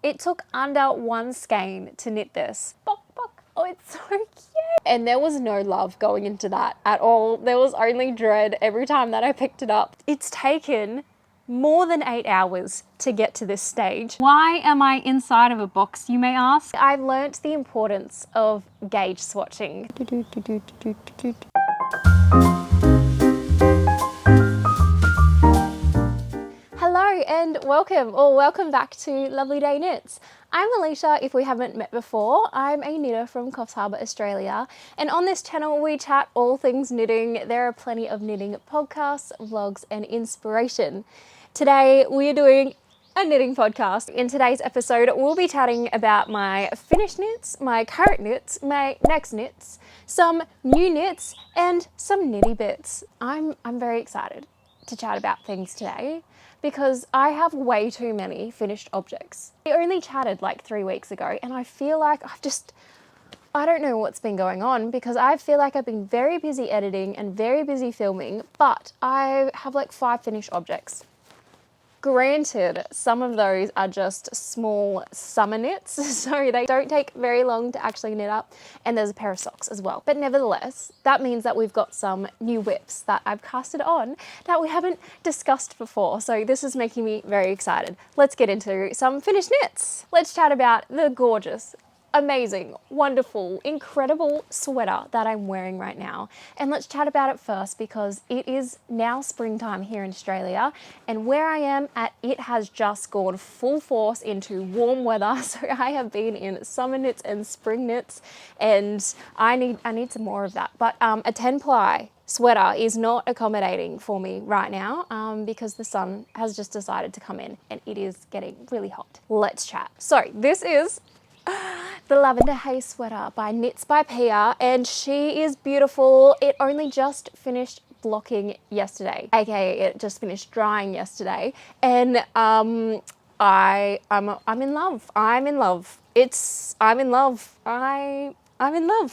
It took under one skein to knit this. Bok, bok. Oh, it's so cute. And there was no love going into that at all. There was only dread every time that I picked it up. It's taken more than 8 hours to get to this stage. Why am I inside of a box, you may ask? I learnt the importance of gauge swatching. Hello and welcome back to Lovely Day Knits. I'm Eleisha, if we haven't met before. I'm a knitter from Coffs Harbour Australia, and on this channel we chat all things knitting. There are plenty of knitting podcasts, vlogs and inspiration. Today we are doing a knitting podcast. In today's episode we'll be chatting about my finished knits, my current knits, my next knits, some new knits and some Knitty Bits. I'm very excited to chat about things today because I have way too many finished objects. We only chatted like 3 weeks ago and I feel like I don't know what's been going on because I feel like I've been very busy editing and very busy filming, but I have like 5 finished objects. Granted, some of those are just small summer knits, so they don't take very long to actually knit up, and there's a pair of socks as well. But nevertheless, that means that we've got some new whips that I've casted on that we haven't discussed before, so this is making me very excited. Let's get into some finished knits. Let's chat about the gorgeous, amazing, wonderful, incredible sweater that I'm wearing right now. And let's chat about it first because it is now springtime here in Australia, and where I am at, it has just gone full force into warm weather. So I have been in summer knits and spring knits, and I need some more of that. But a 10-ply sweater is not accommodating for me right now because the sun has just decided to come in and it is getting really hot. Let's chat. So this is the Lavender Haze sweater by Knits by Pia, and she is beautiful. It only just finished blocking yesterday, aka it just finished drying yesterday, and I'm in love. I'm in love.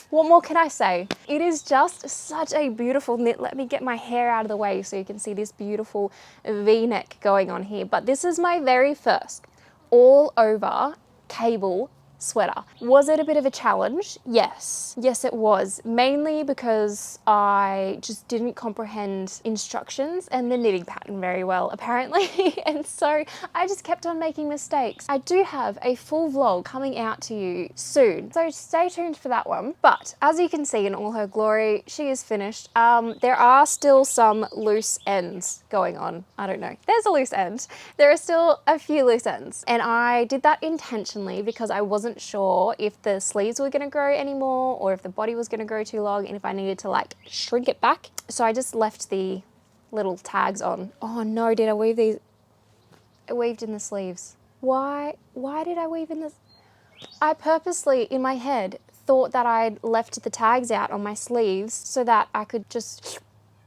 What more can I say? It is just such a beautiful knit. Let me get my hair out of the way so you can see this beautiful V-neck going on here. But this is my very first all over cable sweater. Was it a bit of a challenge? Yes. Yes, it was. Mainly because I just didn't comprehend instructions and the knitting pattern very well, apparently. And so I just kept on making mistakes. I do have a full vlog coming out to you soon, so stay tuned for that one. But as you can see in all her glory, she is finished. There are still some loose ends going on. I don't know. There's a loose end. There are still a few loose ends. And I did that intentionally because I wasn't sure if the sleeves were going to grow anymore or if the body was going to grow too long and if I needed to like shrink it back. So I just left the little tags on. Oh no, did I weave these? I weaved in the sleeves. Why did I weave in this? I purposely in my head thought that I'd left the tags out on my sleeves so that I could just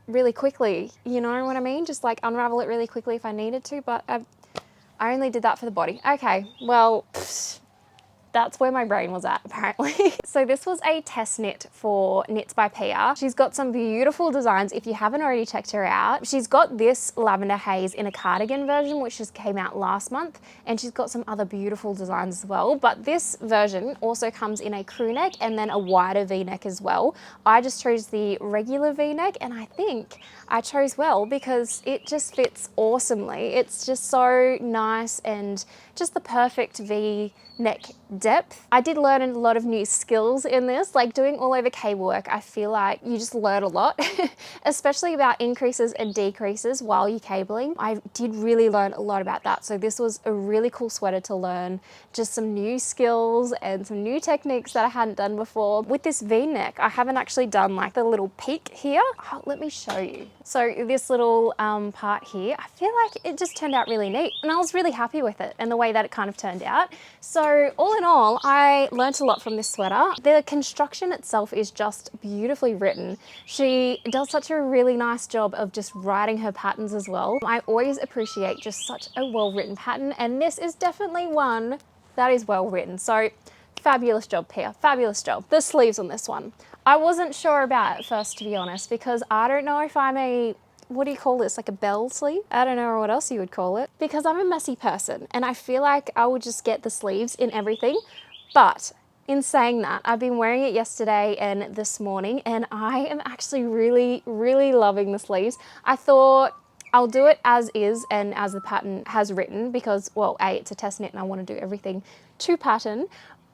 really quickly, you know what I mean? Just like unravel it really quickly if I needed to, but I only did that for the body. Okay, well, that's where my brain was at, apparently. So this was a test knit for Knits by Pia. She's got some beautiful designs if you haven't already checked her out. She's got this Lavender Haze in a cardigan version, which just came out last month, and she's got some other beautiful designs as well. But this version also comes in a crew neck and then a wider V-neck as well. I just chose the regular V-neck, and I think I chose well because it just fits awesomely. It's just so nice and just the perfect V-neck depth. I did learn a lot of new skills in this, like doing all over cable work. I feel like you just learn a lot, especially about increases and decreases while you're cabling. I did really learn a lot about that. So this was a really cool sweater to learn just some new skills and some new techniques that I hadn't done before. With this V-neck, I haven't actually done like the little peak here. Oh, let me show you. So this little part here, I feel like it just turned out really neat and I was really happy with it and the way that it kind of turned out. So all in all, I learnt a lot from this sweater. The construction itself is just beautifully written. She does such a really nice job of just writing her patterns as well. I always appreciate just such a well-written pattern, and this is definitely one that is well written. So fabulous job, Pia, fabulous job. The sleeves on this one, I wasn't sure about at first, to be honest, because I don't know if I'm a what do you call this? Like a bell sleeve? I don't know what else you would call it. Because I'm a messy person and I feel like I would just get the sleeves in everything. But in saying that, I've been wearing it yesterday and this morning and I am actually really, really loving the sleeves. I thought I'll do it as is and as the pattern has written because, well, A, it's a test knit and I want to do everything to pattern.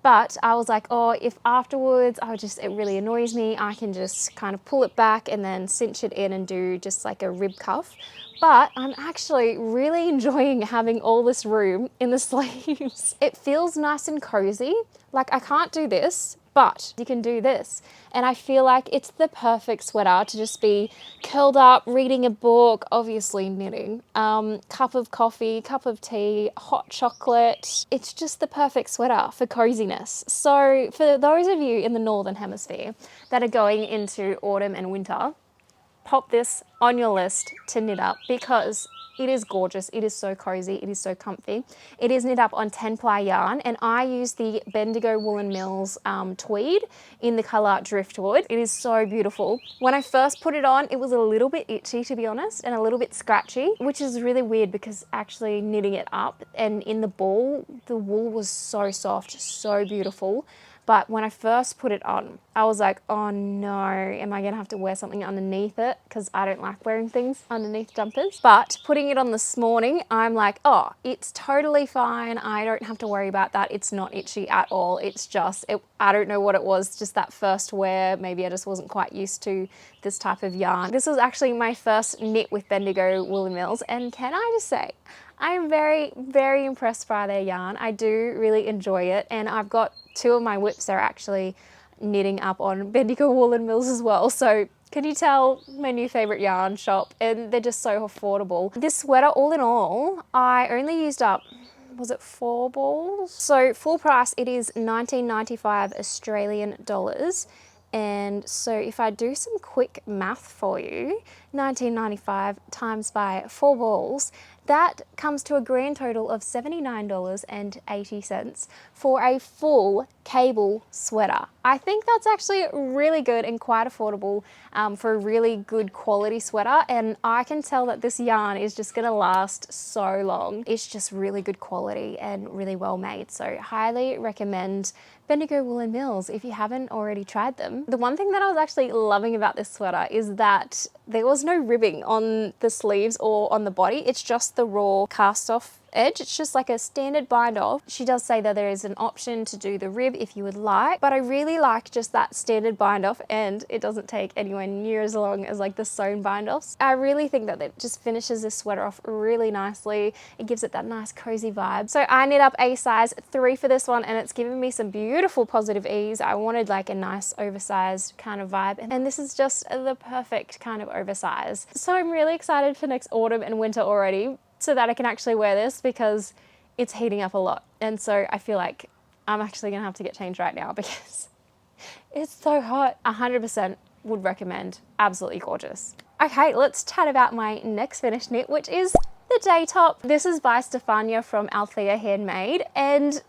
But I was like, oh, if afterwards it really annoys me, I can just kind of pull it back and then cinch it in and do just like a rib cuff. But I'm actually really enjoying having all this room in the sleeves. It feels nice and cozy. Like I can't do this, but you can do this. And I feel like it's the perfect sweater to just be curled up, reading a book, obviously knitting, cup of coffee, cup of tea, hot chocolate. It's just the perfect sweater for coziness. So for those of you in the Northern Hemisphere that are going into autumn and winter, pop this on your list to knit up because it is gorgeous. It is so cozy. It is so comfy. It is knit up on 10-ply yarn and I use the Bendigo Woolen Mills tweed in the colour Driftwood. It is so beautiful. When I first put it on, it was a little bit itchy to be honest and a little bit scratchy, which is really weird because actually knitting it up and in the ball, the wool was so soft, so beautiful. But when I first put it on, I was like, oh no, am I going to have to wear something underneath it? Because I don't like wearing things underneath jumpers. But putting it on this morning, I'm like, oh, it's totally fine. I don't have to worry about that. It's not itchy at all. It's just, I don't know what it was, just that first wear. Maybe I just wasn't quite used to this type of yarn. This was actually my first knit with Bendigo Woolen Mills. And can I just say, I am very, very impressed by their yarn. I do really enjoy it. And I've got 2 of my whips are actually knitting up on Bendigo Woolen Mills as well. So can you tell, my new favorite yarn shop, and they're just so affordable. This sweater, all in all, I only used up, was it 4 balls? So full price, it is $19.95 Australian dollars. And so if I do some quick math for you, $19.95 times by 4 balls, that comes to a grand total of $79.80 for a full cable sweater. I think that's actually really good and quite affordable for a really good quality sweater. And I can tell that this yarn is just going to last so long. It's just really good quality and really well made. So highly recommend Bendigo Woolen Mills if you haven't already tried them. The one thing that I was actually loving about this sweater is that there was no ribbing on the sleeves or on the body. It's just the raw cast off edge. It's just like a standard bind off. She does say that there is an option to do the rib if you would like, but I really like just that standard bind off and it doesn't take anywhere near as long as like the sewn bind offs. I really think that it just finishes this sweater off really nicely. It gives it that nice cozy vibe. So I knit up a size 3 for this one and it's given me some beautiful positive ease. I wanted like a nice oversized kind of vibe and this is just the perfect kind of oversize. So I'm really excited for next autumn and winter already, so that I can actually wear this because it's heating up a lot. And so I feel like I'm actually gonna have to get changed right now because it's so hot. 100% would recommend. Absolutely gorgeous. Okay, let's chat about my next finished knit, which is the day top. This is by Stefania from Althea Handmade, and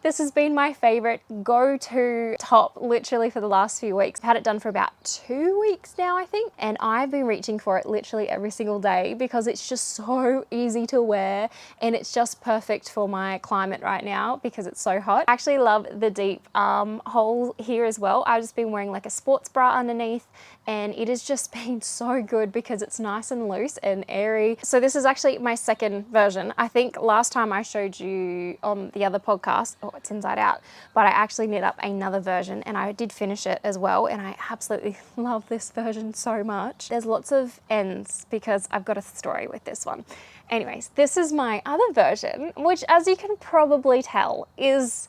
this has been my favorite go-to top literally for the last few weeks. I've had it done for about 2 weeks now, I think, and I've been reaching for it literally every single day because it's just so easy to wear and it's just perfect for my climate right now because it's so hot. I actually love the deep hole here as well. I've just been wearing like a sports bra underneath and it has just been so good because it's nice and loose and airy. So this is actually my second version. I think last time I showed you on the other podcast, oh, it's inside out, but I actually knit up another version and I did finish it as well and I absolutely love this version so much. There's lots of ends because I've got a story with this one. Anyways, this is my other version, which as you can probably tell is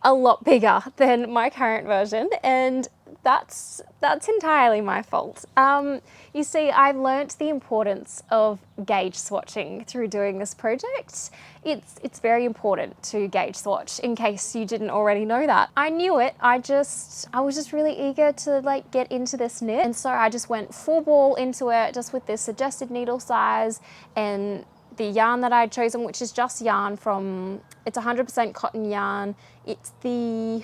a lot bigger than my current version, and that's entirely my fault. You see, I've learnt the importance of gauge swatching through doing this project. It's very important to gauge swatch in case you didn't already know that. I knew it, I was just really eager to like get into this knit, and so I just went full ball into it just with this suggested needle size and the yarn that I'd chosen, which is just yarn from, it's 100% cotton yarn. It's the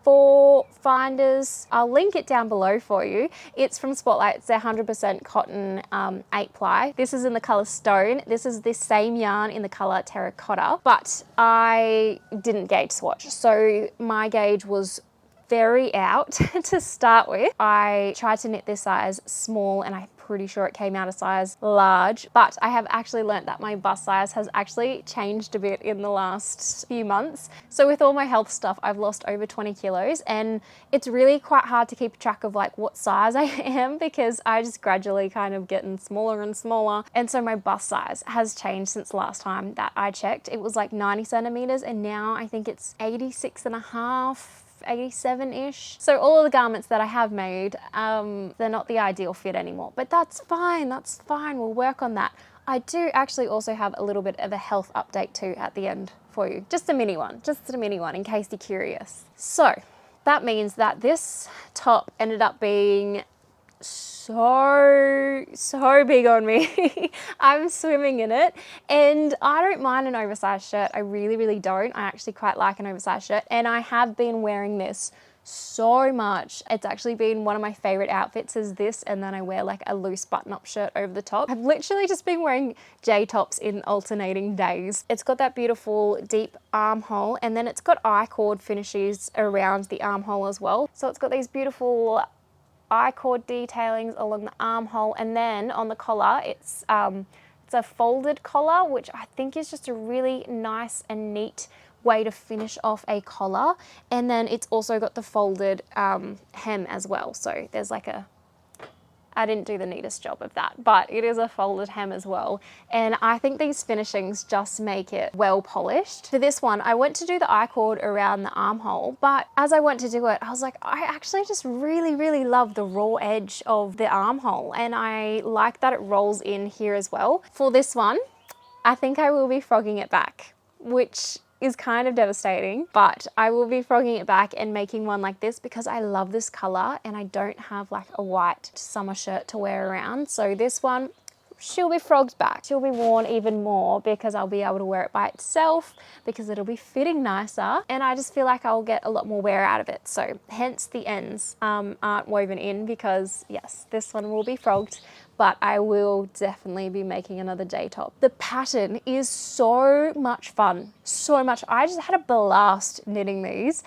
for finders, I'll link it down below for you. It's from Spotlight. It's their 100% cotton 8-ply. This is in the color Stone. This is the same yarn in the color Terracotta, but I didn't gauge swatch. So my gauge was very out to start with. I tried to knit this size small and I'm pretty sure it came out a size large, but I have actually learnt that my bust size has actually changed a bit in the last few months. So with all my health stuff, I've lost over 20 kilos and it's really quite hard to keep track of like what size I am because I just gradually kind of getting smaller and smaller. And so my bust size has changed since last time that I checked. It was like 90 centimeters and now I think it's 86 and a half. 87-ish. So all of the garments that I have made, they're not the ideal fit anymore, but that's fine, we'll work on that. I do actually also have a little bit of a health update too at the end for you. Just a mini one in case you're curious. So that means that this top ended up being so big on me. I'm swimming in it and I don't mind an oversized shirt. I really don't. I actually quite like an oversized shirt and I have been wearing this so much. It's actually been one of my favorite outfits is this, and then I wear like a loose button-up shirt over the top. I've literally just been wearing J-tops in alternating days. It's got that beautiful deep armhole and then it's got I-cord finishes around the armhole as well. So it's got these beautiful I-cord detailings along the armhole, and then on the collar it's a folded collar, which I think is just a really nice and neat way to finish off a collar. And then it's also got the folded hem as well, so there's like a, I didn't do the neatest job of that, but it is a folded hem as well. And I think these finishings just make it well polished. For this one, I went to do the I-cord around the armhole, but as I went to do it, I was like, I actually just really love the raw edge of the armhole. And I like that it rolls in here as well. For this one, I think I will be frogging it back, which is kind of devastating, but I will be frogging it back and making one like this because I love this color and I don't have like a white summer shirt to wear around. So this one, she'll be frogged back. She'll be worn even more because I'll be able to wear it by itself because it'll be fitting nicer and I just feel like I'll get a lot more wear out of it. So hence the ends aren't woven in because yes, this one will be frogged, but I will definitely be making another J-top. The pattern is so much fun, so much. I just had a blast knitting these.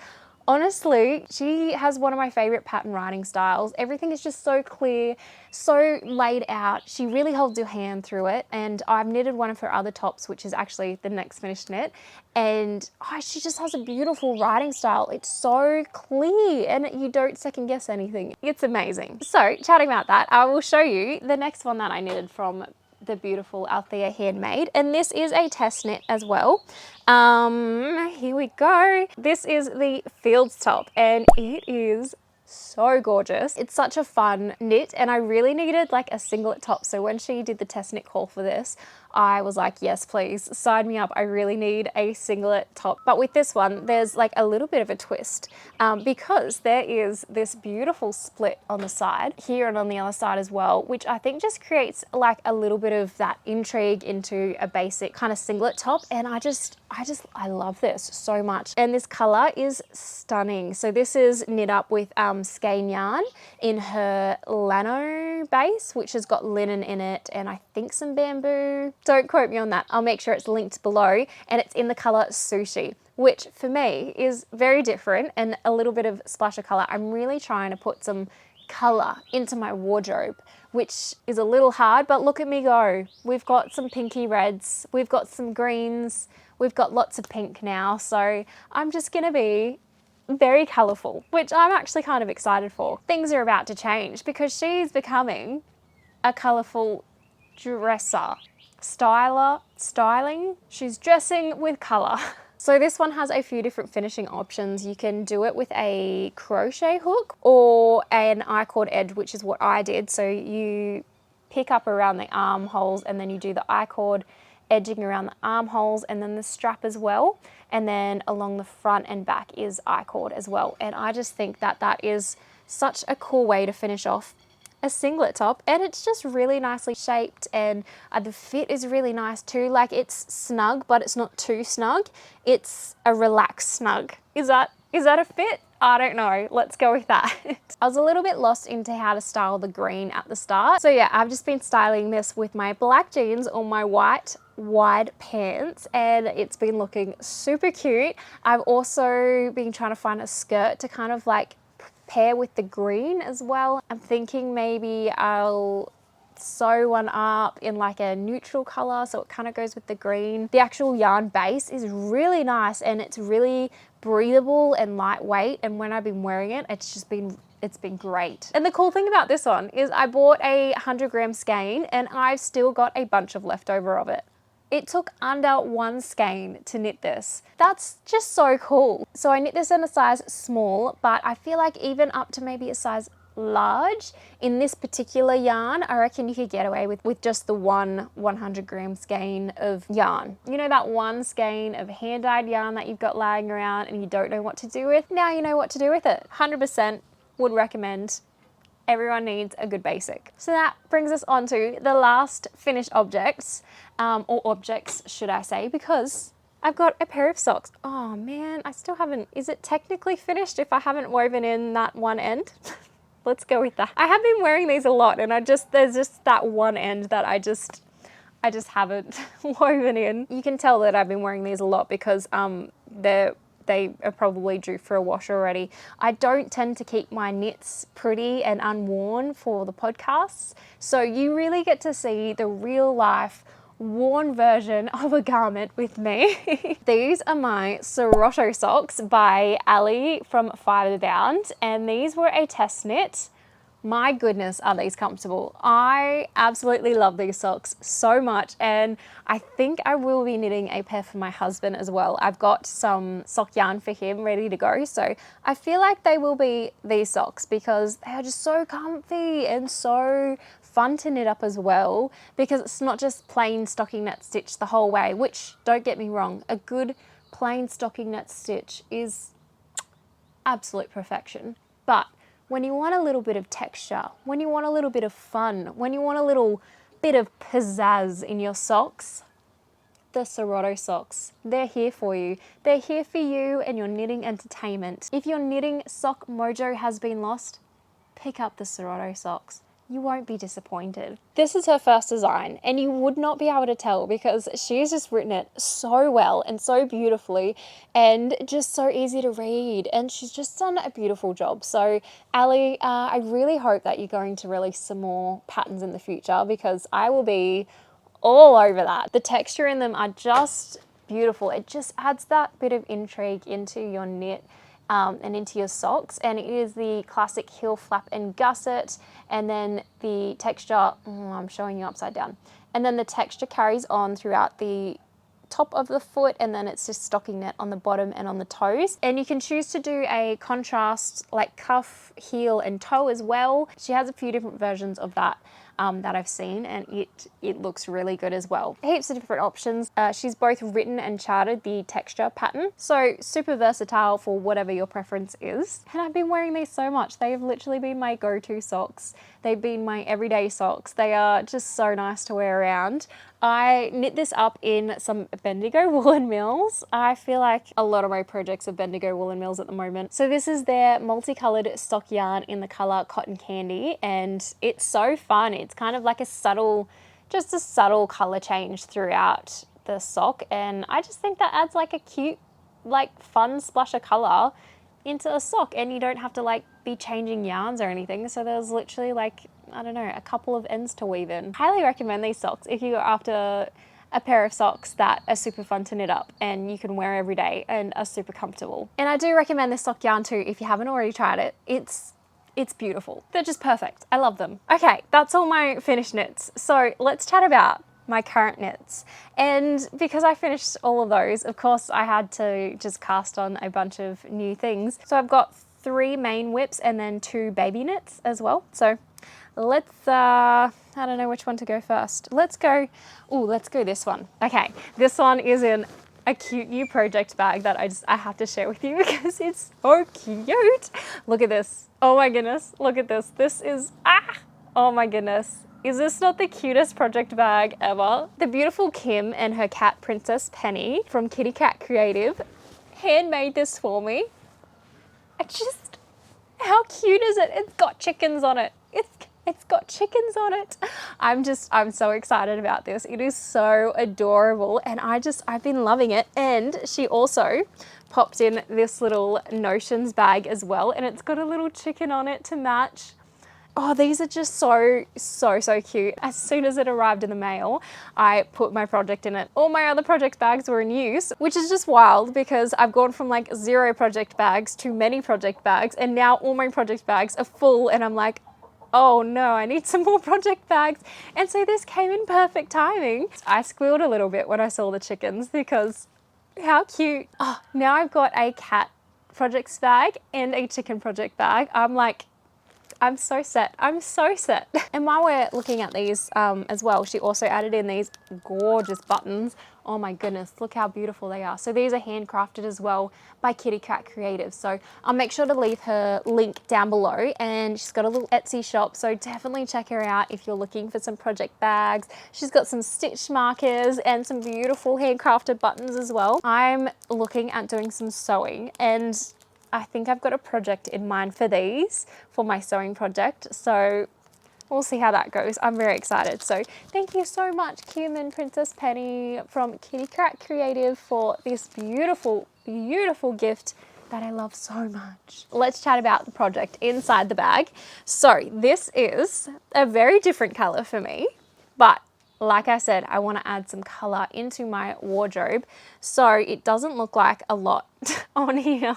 Honestly, she has one of my favorite pattern writing styles. Everything is just so clear, so laid out. She really holds your hand through it. And I've knitted one of her other tops, which is actually the next finished knit. And she just has a beautiful writing style. It's so clear and you don't second guess anything. It's amazing. So chatting about that, I will show you the next one that I knitted from the beautiful Althea Handmade, and this is a test knit as well. Here we go. This is the Fields top and it is so gorgeous. It's such a fun knit and I really needed like a singlet top, so when she did the test knit call for this, I was like, yes please, sign me up. I really need a singlet top. But with this one, there's like a little bit of a twist because there is this beautiful split on the side here and on the other side as well, which I think just creates like a little bit of that intrigue into a basic kind of singlet top. And I love this so much. And this color is stunning. So this is knit up with skein yarn in her Lano base, which has got linen in it and I think some bamboo. Don't quote me on that. I'll make sure it's linked below, and it's in the color Sushi, which for me is very different and a little bit of splash of color. I'm really trying to put some color into my wardrobe, which is a little hard, but look at me go. We've got some pinky reds, we've got some greens, we've got lots of pink now. So I'm just gonna be very colorful, which I'm actually kind of excited for. Things are about to change because she's becoming a colorful dresser. Styling. She's dressing with color. So this one has a few different finishing options. You can do it with a crochet hook or an I-cord edge, which is what I did. So you pick up around the armholes and then you do the I-cord edging around the armholes and then the strap as well. And then along the front and back is I-cord as well. And I just think that that is such a cool way to finish off a singlet top, and it's just really nicely shaped, and the fit is really nice too. Like, it's snug, but it's not too snug. It's a relaxed snug. Is that a fit? I don't know, let's go with that. I was a little bit lost into how to style the green at the start. So yeah, I've just been styling this with my black jeans or my white wide pants, and it's been looking super cute. I've also been trying to find a skirt to kind of like pair with the green as well. I'm thinking maybe I'll sew one up in like a neutral color so it kind of goes with the green. The actual yarn base is really nice and it's really breathable and lightweight, and when I've been wearing it, it's been great. And the cool thing about this one is I bought a 100-gram skein and I've still got a bunch of leftover of it. It took under 1 skein to knit this. That's just so cool. So I knit this in a size small, but I feel like even up to maybe a size large in this particular yarn, I reckon you could get away with just the one 100-gram skein of yarn. You know, that one skein of hand-dyed yarn that you've got lying around and you don't know what to do with? Now you know what to do with it. 100% would recommend. Everyone needs a good basic. So that brings us on to the last finished objects, or objects should I say, because I've got a pair of socks. Oh man, I still haven't, is it technically finished if I haven't woven in that one end? Let's go with that. I have been wearing these a lot and there's just that one end that I just haven't woven in. You can tell that I've been wearing these a lot because they are probably due for a wash already. I don't tend to keep my knits pretty and unworn for the podcasts, so you really get to see the real life worn version of a garment with me. These are my Seroto Socks by Ali from Fiberbound, and these were a test knit. My goodness, are these comfortable. I absolutely love these socks so much, and I think I will be knitting a pair for my husband as well. I've got some sock yarn for him ready to go, so I feel like they will be these socks because they are just so comfy and so fun to knit up as well, because it's not just plain stockinette stitch the whole way, which, don't get me wrong, a good plain stockinette stitch is absolute perfection. But when you want a little bit of texture, when you want a little bit of fun, when you want a little bit of pizzazz in your socks, the Seroto Socks, they're here for you. They're here for you and your knitting entertainment. If your knitting sock mojo has been lost, pick up the Seroto Socks. You won't be disappointed. This is her first design, and you would not be able to tell because she's just written it so well and so beautifully and just so easy to read, and she's just done a beautiful job. So Ali, I really hope that you're going to release some more patterns in the future because I will be all over that. The texture in them are just beautiful. It just adds that bit of intrigue into your knit and into your socks, and it is the classic heel flap and gusset, and then the texture, I'm showing you upside down, and then the texture carries on throughout the top of the foot, and then it's just stockinette on the bottom and on the toes. And you can choose to do a contrast like cuff, heel and toe as well. She has a few different versions of that that I've seen, and it looks really good as well. Heaps of different options. She's both written and charted the texture pattern, so super versatile for whatever your preference is. And I've been wearing these so much. They've literally been my go-to socks. They've been my everyday socks. They are just so nice to wear around. I knit this up in some Bendigo woolen mills. I feel like a lot of my projects are Bendigo woolen mills at the moment. So this is their multicolored stock yarn in the color Cotton Candy, and it's so fun. It's kind of like a subtle color change throughout the sock, and I just think that adds like a cute, like fun splash of color into a sock, and you don't have to like be changing yarns or anything. So there's literally like, I don't know, a couple of ends to weave in. Highly recommend these socks if you're after a pair of socks that are super fun to knit up and you can wear every day and are super comfortable. And I do recommend this sock yarn too if you haven't already tried it. It's beautiful. They're just perfect. I love them. Okay, that's all my finished knits. So let's chat about my current knits. And because I finished all of those, of course I had to just cast on a bunch of new things. So I've got 3 main whips and then 2 baby knits as well. So let's, I don't know which one to go first. Let's go this one. Okay, this one is in a cute new project bag that I have to share with you because it's so cute. Look at this. Oh my goodness, look at this. This is, oh my goodness. Is this not the cutest project bag ever? The beautiful Kim and her cat Princess Penny from KityKatKreative handmade this for me. How cute is it? It's got chickens on it. It's got chickens on it. I'm so excited about this. It is so adorable and I've been loving it. And she also popped in this little notions bag as well, and it's got a little chicken on it to match. Oh, these are just so cute. As soon as it arrived in the mail, I put my project in it. All my other project bags were in use, which is just wild because I've gone from like 0 project bags to many project bags, and now all my project bags are full and I'm like, oh no, I need some more project bags. And so this came in perfect timing. I squealed a little bit when I saw the chickens because how cute. Oh, now I've got a cat projects bag and a chicken project bag. I'm so set. I'm so set. And while we're looking at these as well, she also added in these gorgeous buttons. Oh my goodness, look how beautiful they are. So these are handcrafted as well by KityKatKreative. So I'll make sure to leave her link down below, and she's got a little Etsy shop. So definitely check her out if you're looking for some project bags. She's got some stitch markers and some beautiful handcrafted buttons as well. I'm looking at doing some sewing, and I think I've got a project in mind for these, for my sewing project. So we'll see how that goes. I'm very excited. So thank you so much, Kim and Princess Penny from KityKatKreative, for this beautiful, beautiful gift that I love so much. Let's chat about the project inside the bag. So this is a very different color for me, but like I said, I want to add some color into my wardrobe so it doesn't look like a lot on here.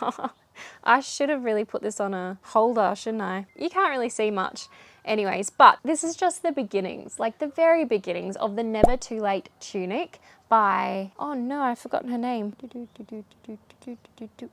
I should have really put this on a holder, shouldn't I? You can't really see much. Anyways, but this is just the beginnings, like the very beginnings of the Never Too Late tunic by, oh no, I've forgotten her name.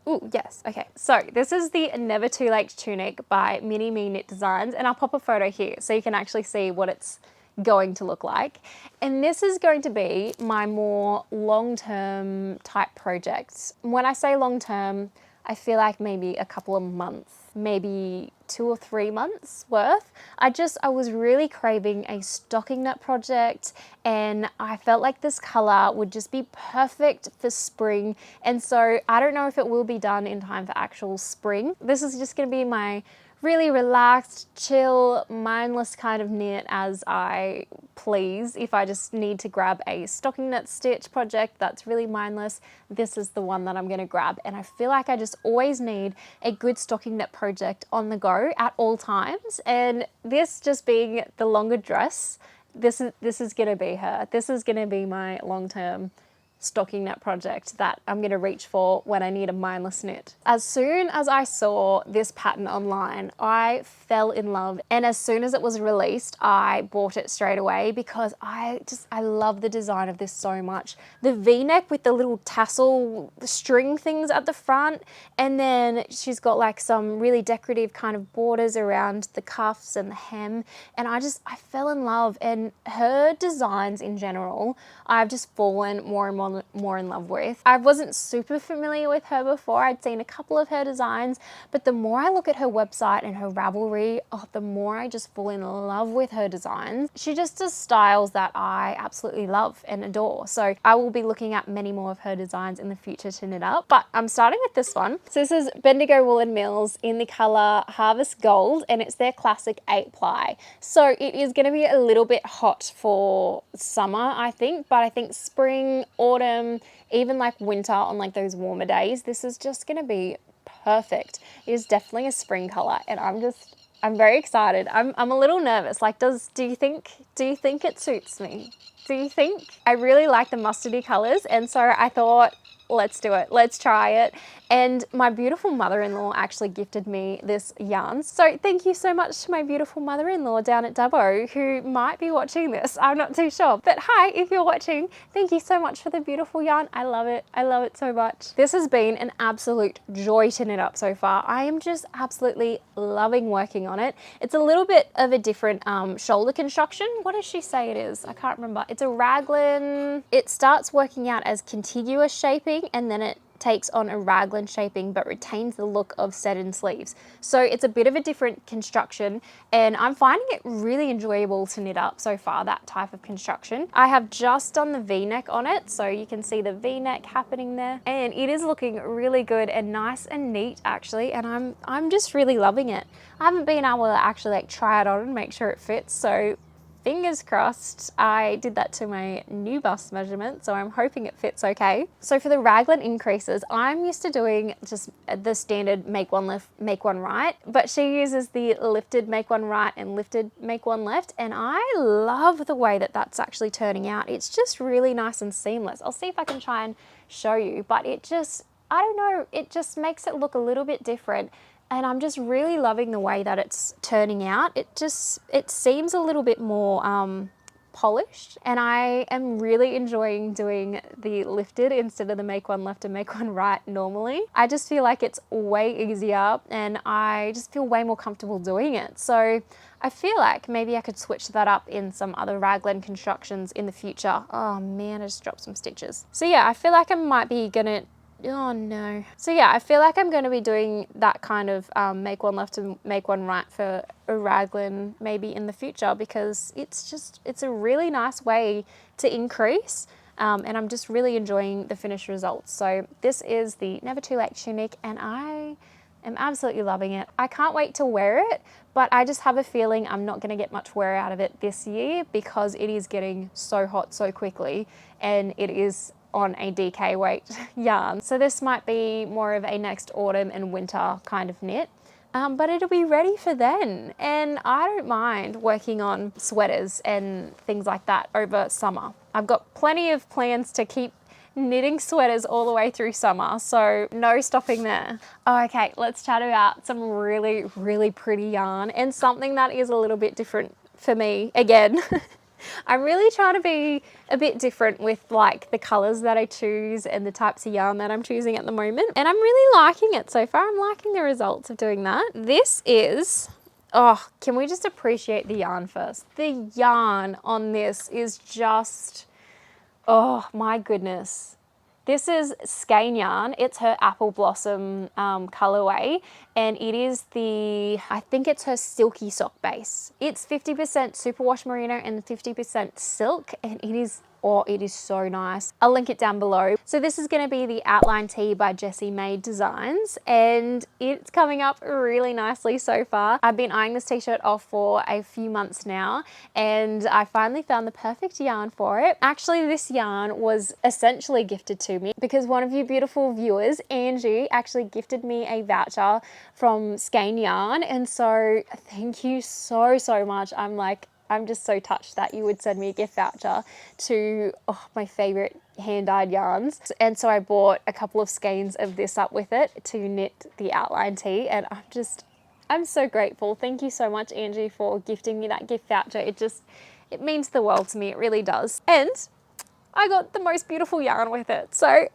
Oh, yes, okay. So this is the Never Too Late tunic by Mini Me Knit Designs, and I'll pop a photo here so you can actually see what it's going to look like. And this is going to be my more long-term type project. When I say long-term, I feel like maybe a couple of months, maybe 2 or 3 months worth. I was really craving a stocking knit project, and I felt like this color would just be perfect for spring. And so I don't know if it will be done in time for actual spring. This is just gonna be my really relaxed, chill, mindless kind of knit as I please. If I just need to grab a stocking knit stitch project that's really mindless, this is the one that I'm going to grab. And I feel like I just always need a good stocking knit project on the go at all times. And this just being the longer dress, this is going to be her. This is going to be my long-term stocking knit project that I'm going to reach for when I need a mindless knit. As soon as I saw this pattern online, I fell in love, and as soon as it was released, I bought it straight away because I love the design of this so much. The V-neck with the little tassel string things at the front, and then she's got like some really decorative kind of borders around the cuffs and the hem, and I fell in love. And her designs in general, I've just fallen more and more in love with. I wasn't super familiar with her before. I'd seen a couple of her designs, but the more I look at her website and her Ravelry, the more I just fall in love with her designs. She just does styles that I absolutely love and adore. So I will be looking at many more of her designs in the future to knit up, but I'm starting with this one. So this is Bendigo Woolen Mills in the color Harvest Gold, and it's their classic 8-ply. So it is going to be a little bit hot for summer, I think, but I think spring, autumn, even like winter on like those warmer days, this is just going to be perfect. It is definitely a spring color, and I'm very excited. I'm a little nervous. Like, do you think it suits me? Do you think? I really like the mustardy colors, and so I thought, let's do it. Let's try it. And my beautiful mother-in-law actually gifted me this yarn. So thank you so much to my beautiful mother-in-law down at Dubbo, who might be watching this. I'm not too sure. But hi, if you're watching, thank you so much for the beautiful yarn. I love it. I love it so much. This has been an absolute joy to knit up so far. I am just absolutely loving working on it. It's a little bit of a different shoulder construction. What does she say it is? I can't remember. It's a raglan. It starts working out as contiguous shaping, and then it takes on a raglan shaping but retains the look of set-in sleeves. So it's a bit of a different construction, and I'm finding it really enjoyable to knit up so far, that type of construction. I have just done the V-neck on it, so you can see the V-neck happening there, and it is looking really good and nice and neat actually, and I'm just really loving it. I haven't been able to actually like try it on and make sure it fits, so fingers crossed. I did that to my new bust measurement, so I'm hoping it fits okay. So for the raglan increases, I'm used to doing just the standard make one left, make one right, but she uses the lifted make one right and lifted make one left, and I love the way that that's actually turning out. It's just really nice and seamless. I'll see if I can try and show you, but it just, I don't know, it just makes it look a little bit different. And I'm just really loving the way that it's turning out. It seems a little bit more polished, and I am really enjoying doing the lifted instead of the make one left and make one right normally. I just feel like it's way easier, and I just feel way more comfortable doing it. So I feel like maybe I could switch that up in some other raglan constructions in the future. Oh man, I just dropped some stitches. So yeah, I feel like I might be gonna, oh no. So yeah, I feel like I'm going to be doing that kind of make one left and make one right for a raglan maybe in the future, because it's a really nice way to increase, and I'm just really enjoying the finished results. So this is the Never Too Late tunic, and I am absolutely loving it. I can't wait to wear it, but I just have a feeling I'm not going to get much wear out of it this year because it is getting so hot so quickly, and it is on a DK weight yarn. So this might be more of a next autumn and winter kind of knit, but it'll be ready for then. And I don't mind working on sweaters and things like that over summer. I've got plenty of plans to keep knitting sweaters all the way through summer, so no stopping there. Okay, let's chat about some really, really pretty yarn and something that is a little bit different for me again. I'm really trying to be a bit different with like the colors that I choose and the types of yarn that I'm choosing at the moment, and I'm really liking it so far. I'm liking the results of doing that. This is, oh, can we just appreciate the yarn first? The yarn on this is just, oh my goodness. This is skein yarn. It's her apple blossom colorway, and it is the, I think it's her silky sock base. It's 50% superwash merino and 50% silk, and it is, oh, it is so nice. I'll link it down below. So this is going to be the outline tee by Jessie Made Designs, and it's coming up really nicely so far. I've been eyeing this t-shirt off for a few months now, and I finally found the perfect yarn for it. Actually, this yarn was essentially gifted to me because one of you beautiful viewers, Angie, actually gifted me a voucher from Skein Yarn, and so thank you so much. I'm just so touched that you would send me a gift voucher to my favorite hand-dyed yarns. And so I bought a couple of skeins of this up with it to knit the outline tee, and I'm so grateful. Thank you so much, Angie, for gifting me that gift voucher. It means the world to me, it really does. And I got the most beautiful yarn with it. So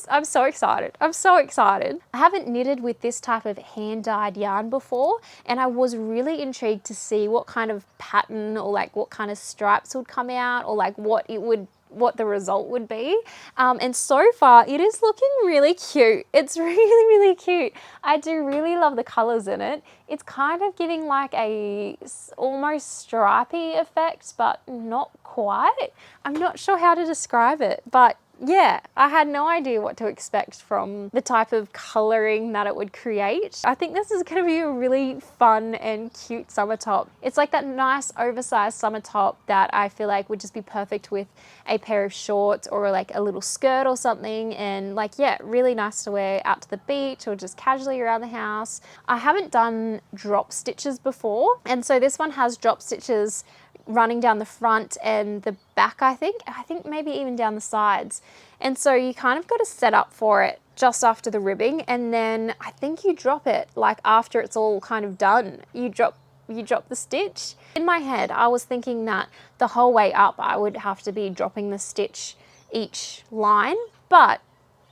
I'm so excited. I'm so excited. I haven't knitted with this type of hand-dyed yarn before, and I was really intrigued to see what kind of pattern or like what kind of stripes would come out, or like what the result would be. And so far it is looking really cute. It's really cute. I do really love the colors in it. It's kind of giving like a almost stripy effect, but not quite. I'm not sure how to describe it, but yeah, I had no idea what to expect from the type of colouring that it would create. I think this is going to be a really fun and cute summer top. It's like that nice oversized summer top that I feel like would just be perfect with a pair of shorts or like a little skirt or something, and like, yeah, really nice to wear out to the beach or just casually around the house. I haven't done drop stitches before, and so this one has drop stitches running down the front and the back, I think maybe even down the sides. And so you kind of got to set up for it just after the ribbing, and then I think you drop it like after it's all kind of done. You drop the stitch. In my head, I was thinking that the whole way up I would have to be dropping the stitch each line, but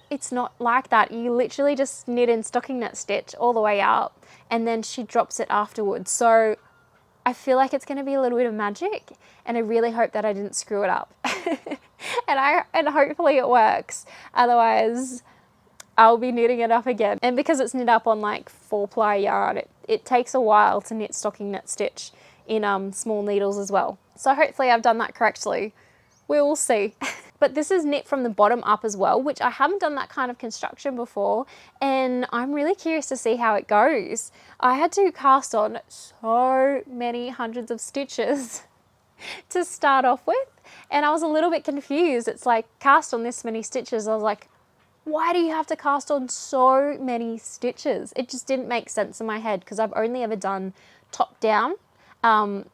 it's not like that. You literally just knit in stocking knit stitch all the way up, and then she drops it afterwards. So I feel like it's going to be a little bit of magic, and I really hope that I didn't screw it up. and hopefully it works. Otherwise, I'll be knitting it up again. And because it's knit up on like 4-ply yarn, it takes a while to knit stocking knit stitch in small needles as well. So hopefully I've done that correctly. We will see. But this is knit from the bottom up as well, which I haven't done that kind of construction before, and I'm really curious to see how it goes. I had to cast on so many hundreds of stitches to start off with, and I was a little bit confused. It's like, cast on this many stitches. I was like, why do you have to cast on so many stitches? It just didn't make sense in my head because I've only ever done top down.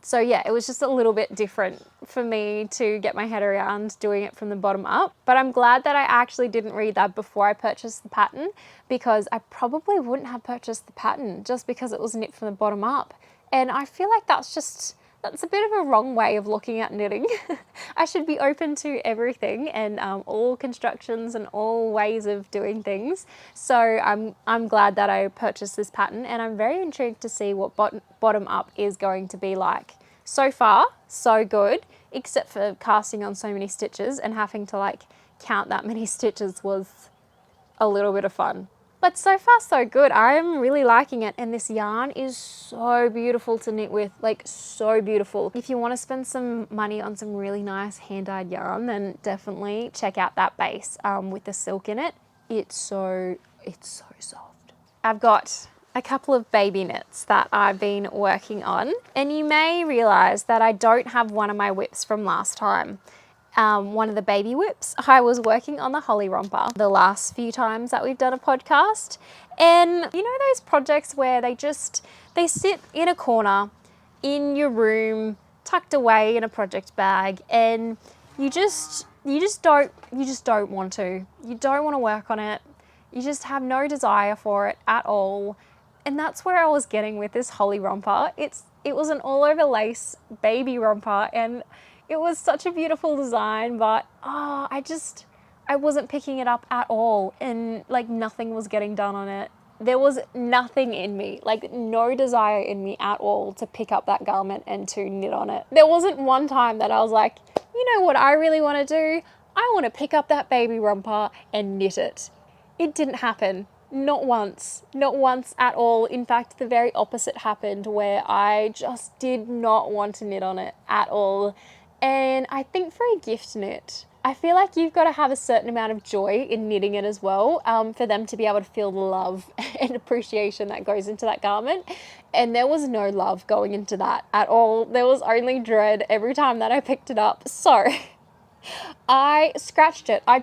So yeah, it was just a little bit different for me to get my head around doing it from the bottom up. But I'm glad that I actually didn't read that before I purchased the pattern, because I probably wouldn't have purchased the pattern just because it was knit from the bottom up. And I feel like that's a bit of a wrong way of looking at knitting. I should be open to everything and all constructions and all ways of doing things. So I'm glad that I purchased this pattern, and I'm very intrigued to see what bottom up is going to be like. So far, so good, except for casting on so many stitches and having to like count that many stitches was a little bit of fun. But so far so good. I'm really liking it, and this yarn is so beautiful to knit with, like so beautiful. If you want to spend some money on some really nice hand-dyed yarn, then definitely check out that base with the silk in it. It's so soft. I've got a couple of baby knits that I've been working on, and you may realize that I don't have one of my whips from last time. One of the baby whips. I was working on the Holly Romper the last few times that we've done a podcast, and you know those projects where they sit in a corner in your room tucked away in a project bag, and you just don't want to. You don't want to work on it. You just have no desire for it at all. And that's where I was getting with this Holly Romper. It was an all over lace baby romper, and it was such a beautiful design, but I wasn't picking it up at all, and like nothing was getting done on it. There was nothing in me, like no desire in me at all to pick up that garment and to knit on it. There wasn't one time that I was like, you know what I really want to do? I want to pick up that baby romper and knit it. It didn't happen. Not once at all. In fact, the very opposite happened, where I just did not want to knit on it at all. And I think for a gift knit, I feel like you've got to have a certain amount of joy in knitting it as well, for them to be able to feel the love and appreciation that goes into that garment. And there was no love going into that at all. There was only dread every time that I picked it up. So I scratched it. I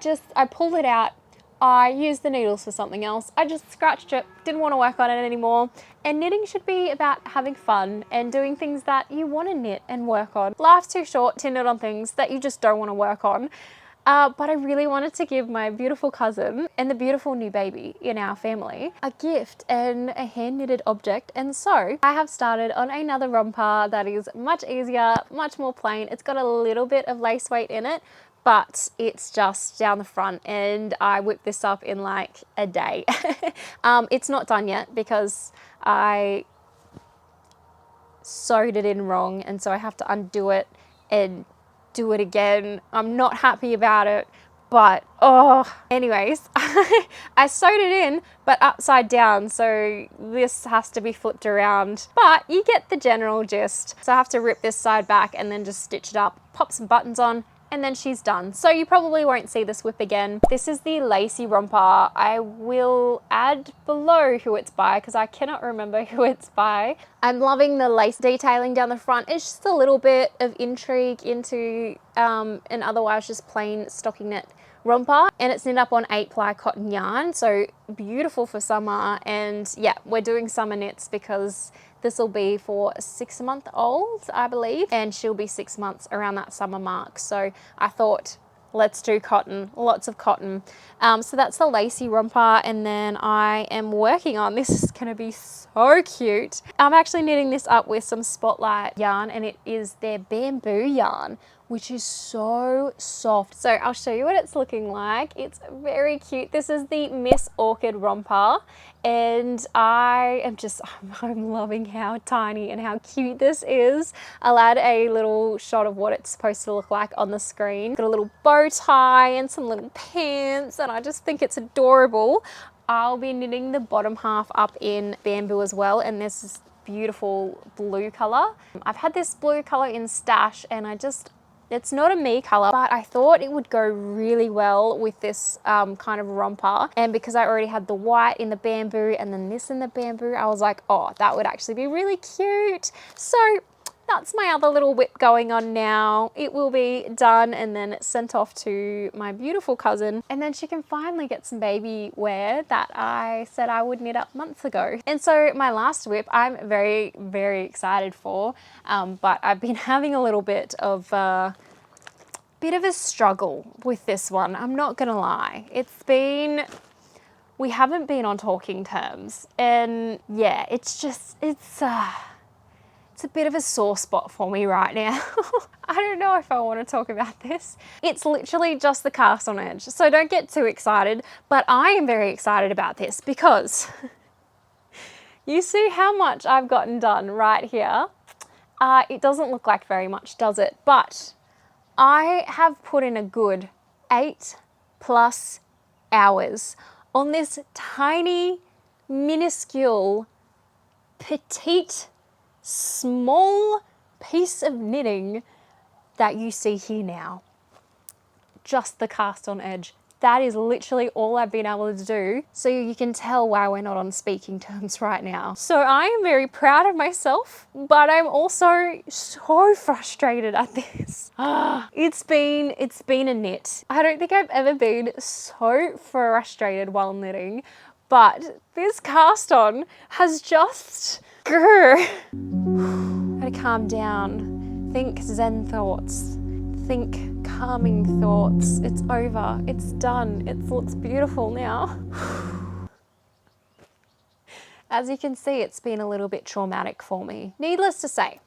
pulled it out. I used the needles for something else. I just scratched it, didn't want to work on it anymore. And knitting should be about having fun and doing things that you want to knit and work on. Life's too short to knit on things that you just don't want to work on. But I really wanted to give my beautiful cousin and the beautiful new baby in our family a gift and a hand knitted object. And so I have started on another romper that is much easier, much more plain. It's got a little bit of lace weight in it, but it's just down the front, and I whipped this up in like a day. It's not done yet because I sewed it in wrong, and so I have to undo it and do it again. I'm not happy about it, but anyways, I sewed it in but upside down, so this has to be flipped around, but you get the general gist. So I have to rip this side back and then just stitch it up, pop some buttons on, and then she's done. So you probably won't see this whip again. This is the Lacey Romper. I will add below who it's by because I cannot remember who it's by. I'm loving the lace detailing down the front. It's just a little bit of intrigue into an otherwise just plain stocking knit romper, and it's knit up on 8-ply cotton yarn, so beautiful for summer. And yeah, we're doing summer knits because this will be for a 6-month-old, I believe, and she'll be 6 months around that summer mark. So I thought, let's do cotton, lots of cotton. So that's the Lacey Romper, and then I am working on, this is gonna be so cute. I'm actually knitting this up with some Spotlight yarn, and it is their bamboo yarn, which is so soft. So I'll show you what it's looking like. It's very cute. This is the Miss Orchid romper, and I'm loving how tiny and how cute this is. I'll add a little shot of what it's supposed to look like on the screen. Got a little bow tie and some little pants, and I just think it's adorable. I'll be knitting the bottom half up in bamboo as well, and this is beautiful blue color. I've had this blue color in stash, and it's not a me color, but I thought it would go really well with this kind of romper. And because I already had the white in the bamboo and then this in the bamboo, I was like, oh, that would actually be really cute. So that's my other little whip going on now. It will be done and then sent off to my beautiful cousin, and then she can finally get some baby wear that I said I would knit up months ago. And so my last whip I'm very, very excited for, but I've been having a little bit of a struggle with this one. I'm not gonna lie. We haven't been on talking terms, and yeah, it's a bit of a sore spot for me right now. I don't know if I want to talk about this. It's literally just the cast on edge, so don't get too excited, but I am very excited about this because you see how much I've gotten done right here. It doesn't look like very much, does it? But I have put in a good 8+ hours on this tiny, minuscule, petite, small piece of knitting that you see here now. Just the cast on edge. That is literally all I've been able to do, so you can tell why we're not on speaking terms right now. So I am very proud of myself, but I'm also so frustrated at this. It's been a knit. I don't think I've ever been so frustrated while knitting, but this cast on has just gotta calm down, think Zen thoughts, think calming thoughts. It's over, it's done, it looks beautiful now. As you can see, it's been a little bit traumatic for me. Needless to say,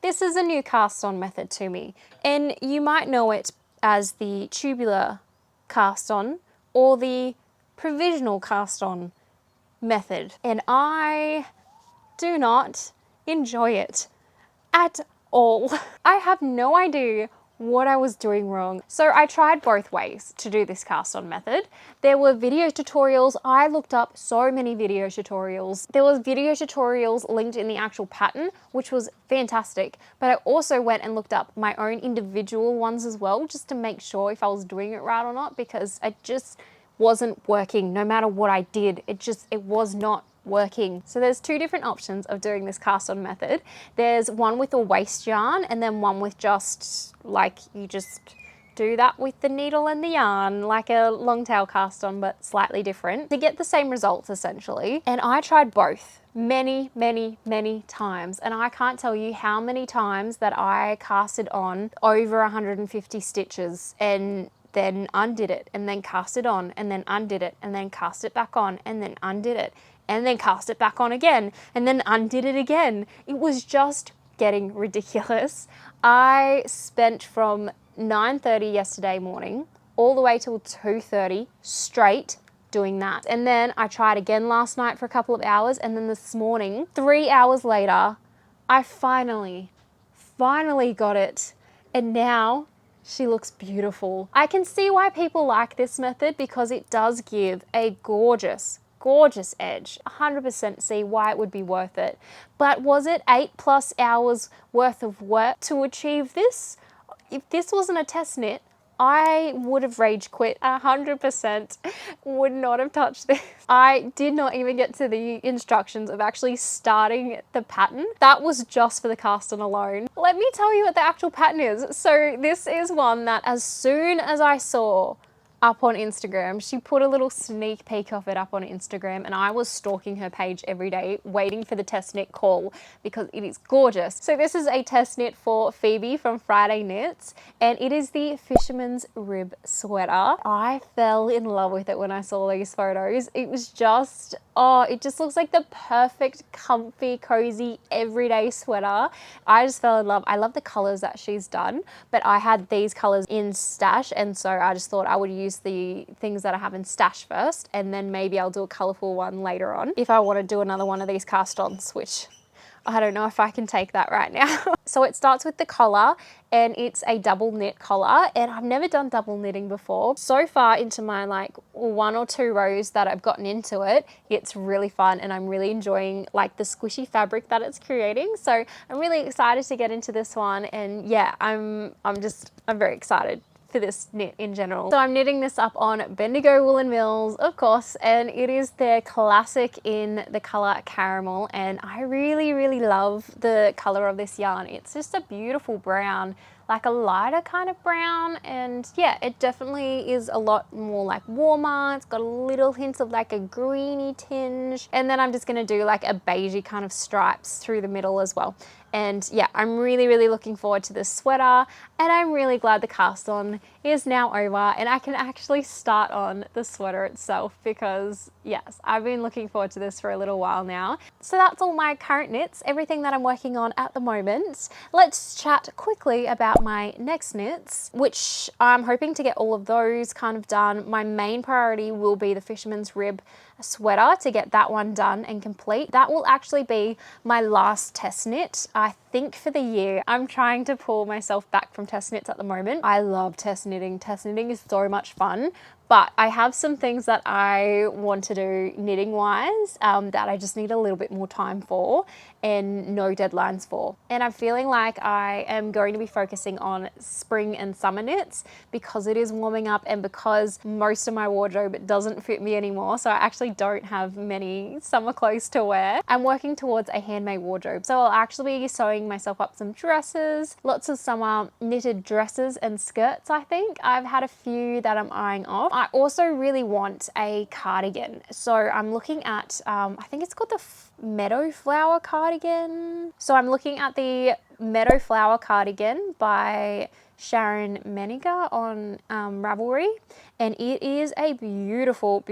this is a new cast on method to me, and you might know it as the tubular cast on or the provisional cast on method, and I do not enjoy it at all. I have no idea what I was doing wrong. So I tried both ways to do this cast on method. There were video tutorials. I looked up so many video tutorials. There was video tutorials linked in the actual pattern, which was fantastic. But I also went and looked up my own individual ones as well, just to make sure if I was doing it right or not, because it just wasn't working. No matter what I did, it was not working. So there's two different options of doing this cast on method. There's one with a waste yarn, and then one with just like, you just do that with the needle and the yarn, like a long tail cast on, but slightly different, to get the same results essentially. And I tried both many, many, many times, and I can't tell you how many times that I casted on over 150 stitches and then undid it, and then cast it on, and then undid it, and then cast it back on, and then undid it, and then cast it back on again, and then undid it again. It was just getting ridiculous. I spent from 9:30 yesterday morning all the way till 2:30 straight doing that. And then I tried again last night for a couple of hours, and then this morning, 3 hours later, I finally got it. And now she looks beautiful. I can see why people like this method, because it does give a gorgeous edge. 100% see why it would be worth it. But was it 8+ hours worth of work to achieve this? If this wasn't a test knit, I would have rage quit. 100% would not have touched this. I did not even get to the instructions of actually starting the pattern. That was just for the cast on alone. Let me tell you what the actual pattern is. So this is one that as soon as I saw up on Instagram. She put a little sneak peek of it up on Instagram, and I was stalking her page every day waiting for the test knit call because it is gorgeous. So this is a test knit for Phoebe from Friday Knits, and it is the Fisherman's Rib Sweater. I fell in love with it when I saw these photos. It was just, oh, it just looks like the perfect, comfy, cozy, everyday sweater. I just fell in love. I love the colors that she's done, but I had these colors in stash, and so I just thought I would use the things that I have in stash first, and then maybe I'll do a colorful one later on if I want to do another one of these cast-ons, which I don't know if I can take that right now. So it starts with the collar, and it's a double knit collar, and I've never done double knitting before. So far into my like 1 or 2 rows that I've gotten into it, it's really fun, and I'm really enjoying like the squishy fabric that it's creating. So I'm really excited to get into this one, and yeah, I'm very excited for this knit in general. So I'm knitting this up on Bendigo Woolen Mills, of course, and it is their classic in the color caramel, and I really love the color of this yarn. It's just a beautiful brown, like a lighter kind of brown, and yeah, it definitely is a lot more like warmer. It's got a little hint of like a greeny tinge, and then I'm just gonna do like a beigey kind of stripes through the middle as well. And yeah, I'm really looking forward to this sweater, and I'm really glad the cast on is now over and I can actually start on the sweater itself, because yes, I've been looking forward to this for a little while now. So that's all my current knits, everything that I'm working on at the moment. Let's chat quickly about my next knits, which I'm hoping to get all of those kind of done. My main priority will be the Fisherman's Rib Sweater, to get that one done and complete. That will actually be my last test knit, I think, for the year. I'm trying to pull myself back from test knits at the moment. I love test knitting. Test knitting is so much fun. But I have some things that I want to do knitting wise that I just need a little bit more time for and no deadlines for. And I'm feeling like I am going to be focusing on spring and summer knits because it is warming up and because most of my wardrobe doesn't fit me anymore. So I actually don't have many summer clothes to wear. I'm working towards a handmade wardrobe. So I'll actually be sewing myself up some dresses, lots of summer knitted dresses and skirts, I think. I've had a few that I'm eyeing off. I also really want a cardigan. So I'm looking at, I think it's called the Meadow Flower cardigan. So I'm looking at the Meadow Flower cardigan by Sharon Meniger on Ravelry, and it is a beautiful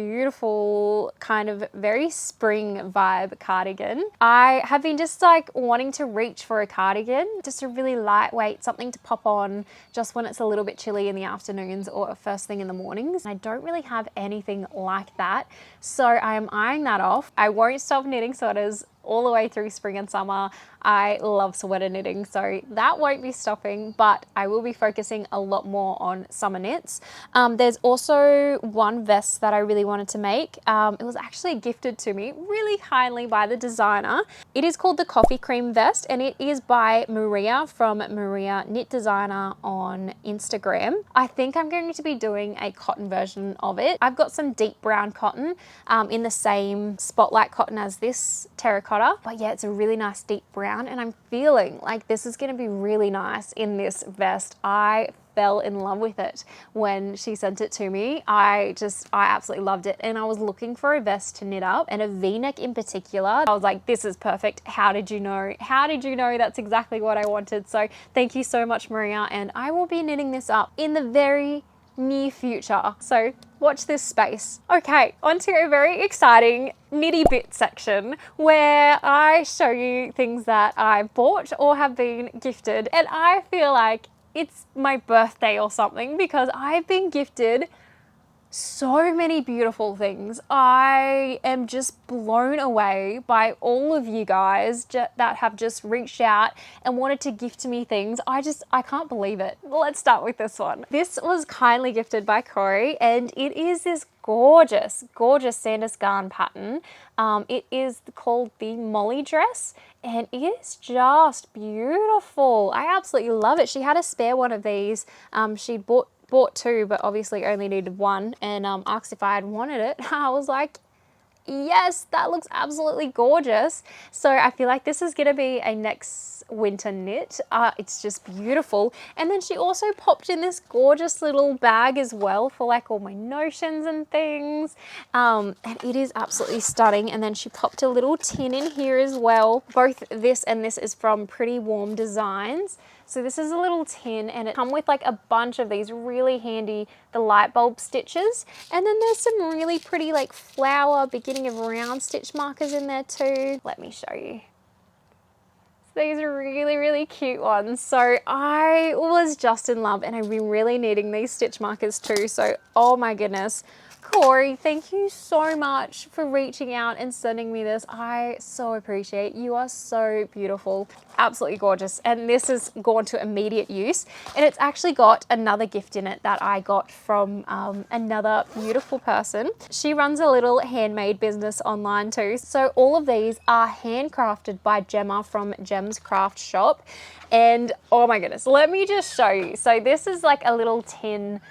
kind of very spring vibe cardigan. I have been just like wanting to reach for a cardigan, just a really lightweight, something to pop on just when it's a little bit chilly in the afternoons or first thing in the mornings. I don't really have anything like that, so I am eyeing that off. I won't stop knitting sweaters all the way through spring and summer. I love sweater knitting, so that won't be stopping, but I will be focusing a lot more on summer knits. There's also one vest that I really wanted to make. It was actually gifted to me really kindly by the designer. It is called the Coffee Cream Vest, and it is by Maria from Maria Knit Designer on Instagram. I think I'm going to be doing a cotton version of it. I've got some deep brown cotton in the same spotlight cotton as this terracotta, but yeah, it's a really nice deep brown, and I'm feeling like this is going to be really nice in this vest. I fell in love with it when she sent it to me. I absolutely loved it, and I was looking for a vest to knit up, and a v-neck in particular. I was like, this is perfect. How did you know? How did you know that's exactly what I wanted? So thank you so much, Maria, and I will be knitting this up in the very near future, so watch this space. Okay, on to a very exciting Knitty Bits section where I show you things that I bought or have been gifted, and I feel like it's my birthday or something because I've been gifted so many beautiful things. I am just blown away by all of you guys that have just reached out and wanted to gift me things. I can't believe it. Let's start with this one. This was kindly gifted by Corey, and it is this gorgeous Sandus Garn pattern. It is called the Molly dress, and it is just beautiful. I absolutely love it. She had a spare one of these. She'd bought two, but obviously only needed one, and asked if I had wanted it. I was like, yes, that looks absolutely gorgeous. So I feel like this is gonna be a next winter knit. It's just beautiful. And then she also popped in this gorgeous little bag as well for like all my notions and things. And it is absolutely stunning. And then she popped a little tin in here as well. Both this and this is from Pretty Warm Designs. So this is a little tin and it comes with like a bunch of these really handy, the light bulb stitches. And then there's some really pretty like flower, beginning of round stitch markers in there too. Let me show you. These are really, really cute ones. So I was just in love and I've been really needing these stitch markers too. So, oh my goodness. Corey, thank you so much for reaching out and sending me this. I so appreciate you. Are so beautiful, absolutely gorgeous. And this has gone to immediate use. And it's actually got another gift in it that I got from another beautiful person. She runs a little handmade business online too. So all of these are handcrafted by Gemma from Gem's Craft Shop. And oh my goodness, let me just show you. So this is like a little tin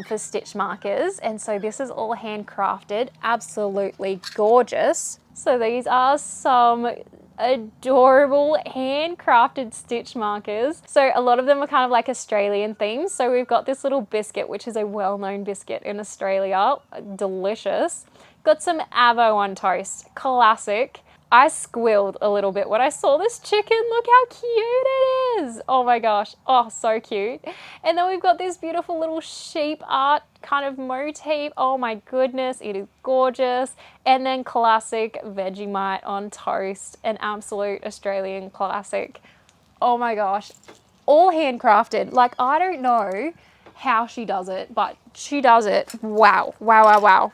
for stitch markers, and so this is all handcrafted, absolutely gorgeous. So these are some adorable handcrafted stitch markers. So a lot of them are kind of like Australian themes. So we've got this little biscuit, which is a well-known biscuit in Australia, delicious. Got some avo on toast, classic. I squealed a little bit when I saw this chicken. Look how cute it is. Oh my gosh. Oh, so cute. And then we've got this beautiful little sheep art kind of motif. Oh my goodness. It is gorgeous. And then classic Vegemite on toast. An absolute Australian classic. Oh my gosh. All handcrafted. Like, I don't know how she does it, but she does it. Wow. Wow, wow, wow.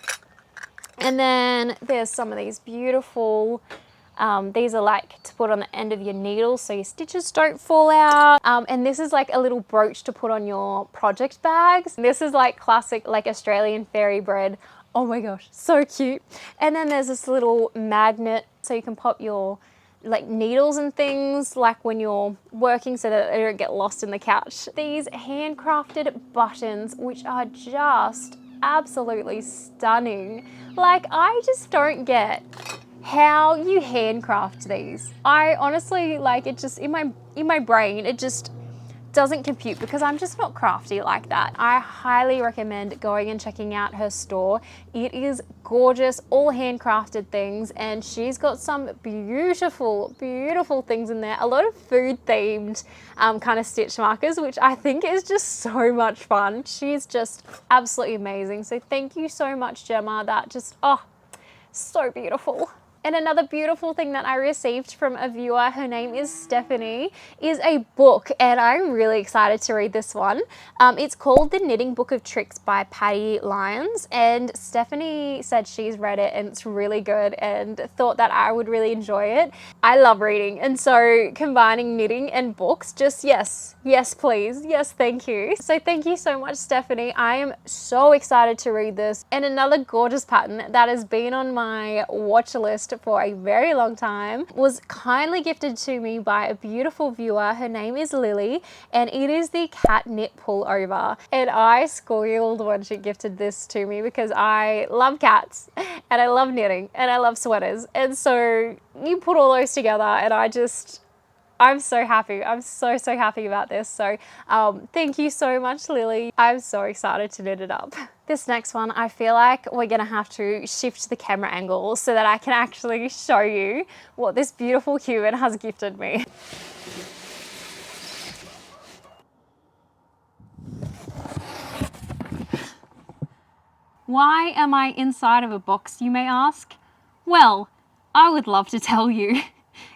And then there's some of these beautiful, these are like to put on the end of your needles so your stitches don't fall out. And this is like a little brooch to put on your project bags. This is like classic, like Australian fairy bread. Oh my gosh, so cute. And then there's this little magnet so you can pop your like needles and things like when you're working so that they don't get lost in the couch. These handcrafted buttons, which are just absolutely stunning. Like, I just don't get how you handcraft these. I honestly, like, it just in my brain it just doesn't compute because I'm just not crafty like that. I highly recommend going and checking out her store. It is gorgeous, all handcrafted things, and she's got some beautiful, beautiful things in there. A lot of food themed kind of stitch markers, which I think is just so much fun. She's just absolutely amazing. So thank you so much, Gemma. That just, oh, so beautiful. And another beautiful thing that I received from a viewer, her name is Stephanie, is a book, and I'm really excited to read this one. It's called The Knitting Book of Tricks by Patty Lyons, and Stephanie said she's read it and it's really good and thought that I would really enjoy it. I love reading, and so combining knitting and books, just yes, yes please, yes thank you. So thank you so much, Stephanie. I am so excited to read this. And another gorgeous pattern that has been on my watch list for a very long time was kindly gifted to me by a beautiful viewer. Her name is Lily, and it is the cat knit pullover. And I squealed when she gifted this to me because I love cats and I love knitting and I love sweaters. And so you put all those together and I'm so happy. I'm so happy about this. So thank you so much, Lily. I'm so excited to knit it up. This next one, I feel like we're gonna have to shift the camera angle so that I can actually show you what this beautiful human has gifted me. Why am I inside of a box, you may ask? Well, I would love to tell you.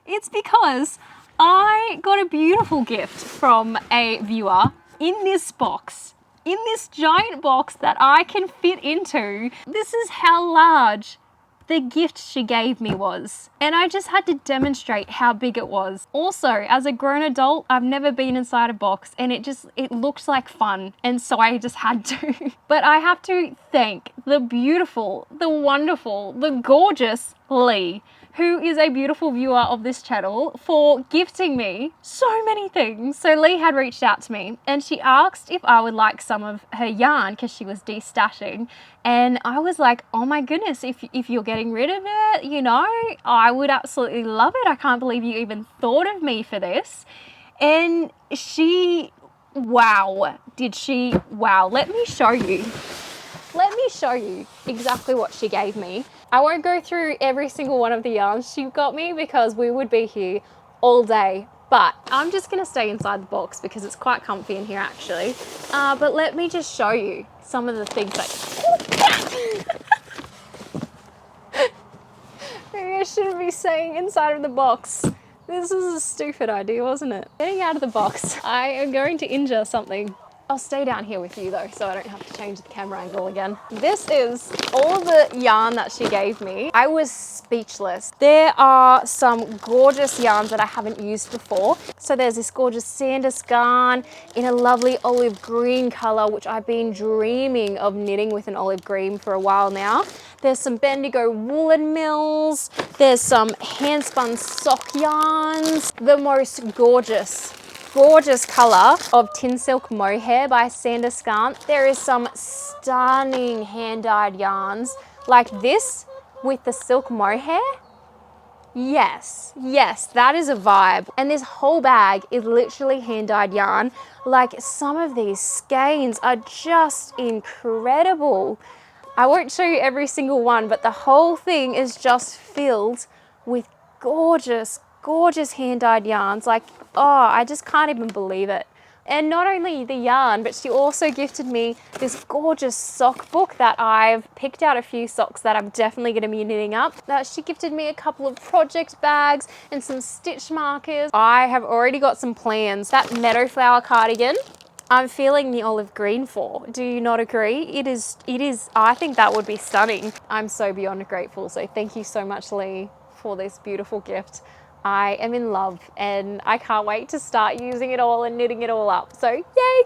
It's because I got a beautiful gift from a viewer in this box, in this giant box that I can fit into. This is how large the gift she gave me was. And I just had to demonstrate how big it was. Also, as a grown adult, I've never been inside a box and it looked like fun. And so I just had to. But I have to thank the beautiful, the wonderful, the gorgeous Lee, who is a beautiful viewer of this channel, for gifting me so many things. So Lee had reached out to me and she asked if I would like some of her yarn because she was destashing. And I was like, oh my goodness, if you're getting rid of it, you know, I would absolutely love it. I can't believe you even thought of me for this. And she, wow, did she, wow, let me show you. Let me show you exactly what she gave me. I won't go through every single one of the yarns she got me because we would be here all day, but I'm just gonna stay inside the box because it's quite comfy in here actually. But let me just show you some of the things that... Maybe I shouldn't be saying inside of the box. This is a stupid idea, wasn't it? Getting out of the box, I am going to injure something. I'll stay down here with you though, so I don't have to change the camera angle again. This is all of the yarn that she gave me. I was speechless. There are some gorgeous yarns that I haven't used before. So there's this gorgeous Sandiscan in a lovely olive green color, which I've been dreaming of knitting with an olive green for a while now. There's some Bendigo woolen mills. There's some hand spun sock yarns. The most gorgeous color of Tin Silk Mohair by Sandiscan. There is some stunning hand-dyed yarns like this with the silk mohair. Yes, that is a vibe. And this whole bag is literally hand-dyed yarn. Like, some of these skeins are just incredible. I won't show you every single one, but the whole thing is just filled with gorgeous hand-dyed yarns. Like, oh, I just can't even believe it. And not only the yarn, but she also gifted me this gorgeous sock book that I've picked out a few socks that I'm definitely going to be knitting up. She gifted me a couple of project bags and some stitch markers. I have already got some plans. That meadow flower cardigan, I'm feeling the olive green for. Do you not agree? It is, I think that would be stunning. I'm so beyond grateful. So thank you so much, Lee, for this beautiful gift. I am in love and I can't wait to start using it all and knitting it all up. So yay!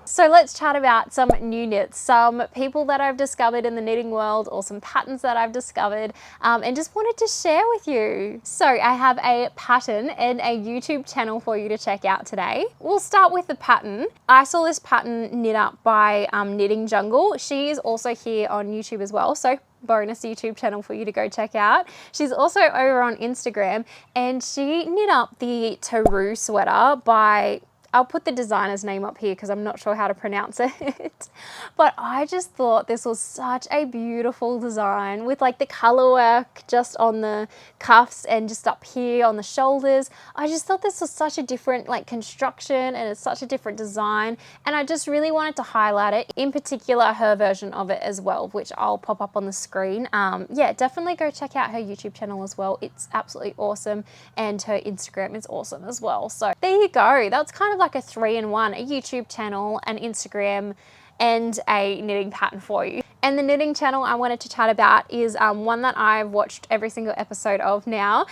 So let's chat about some new knits, some people that I've discovered in the knitting world or some patterns that I've discovered and just wanted to share with you. So I have a pattern and a YouTube channel for you to check out today. We'll start with the pattern. I saw this pattern knit up by Knitting Jungle. She is also here on YouTube as well. So bonus YouTube channel for you to go check out. She's also over on Instagram and she knit up the Teru sweater by, I'll put the designer's name up here because I'm not sure how to pronounce it. But I just thought this was such a beautiful design with like the color work just on the cuffs and just up here on the shoulders. I just thought this was such a different like construction and it's such a different design. And I just really wanted to highlight it, in particular her version of it as well, which I'll pop up on the screen. Yeah, definitely go check out her YouTube channel as well. It's absolutely awesome. And her Instagram is awesome as well. So there you go. That's kind of like a 3-in-1, a YouTube channel, an Instagram, and a knitting pattern for you. And the knitting channel I wanted to chat about is one that I've watched every single episode of now.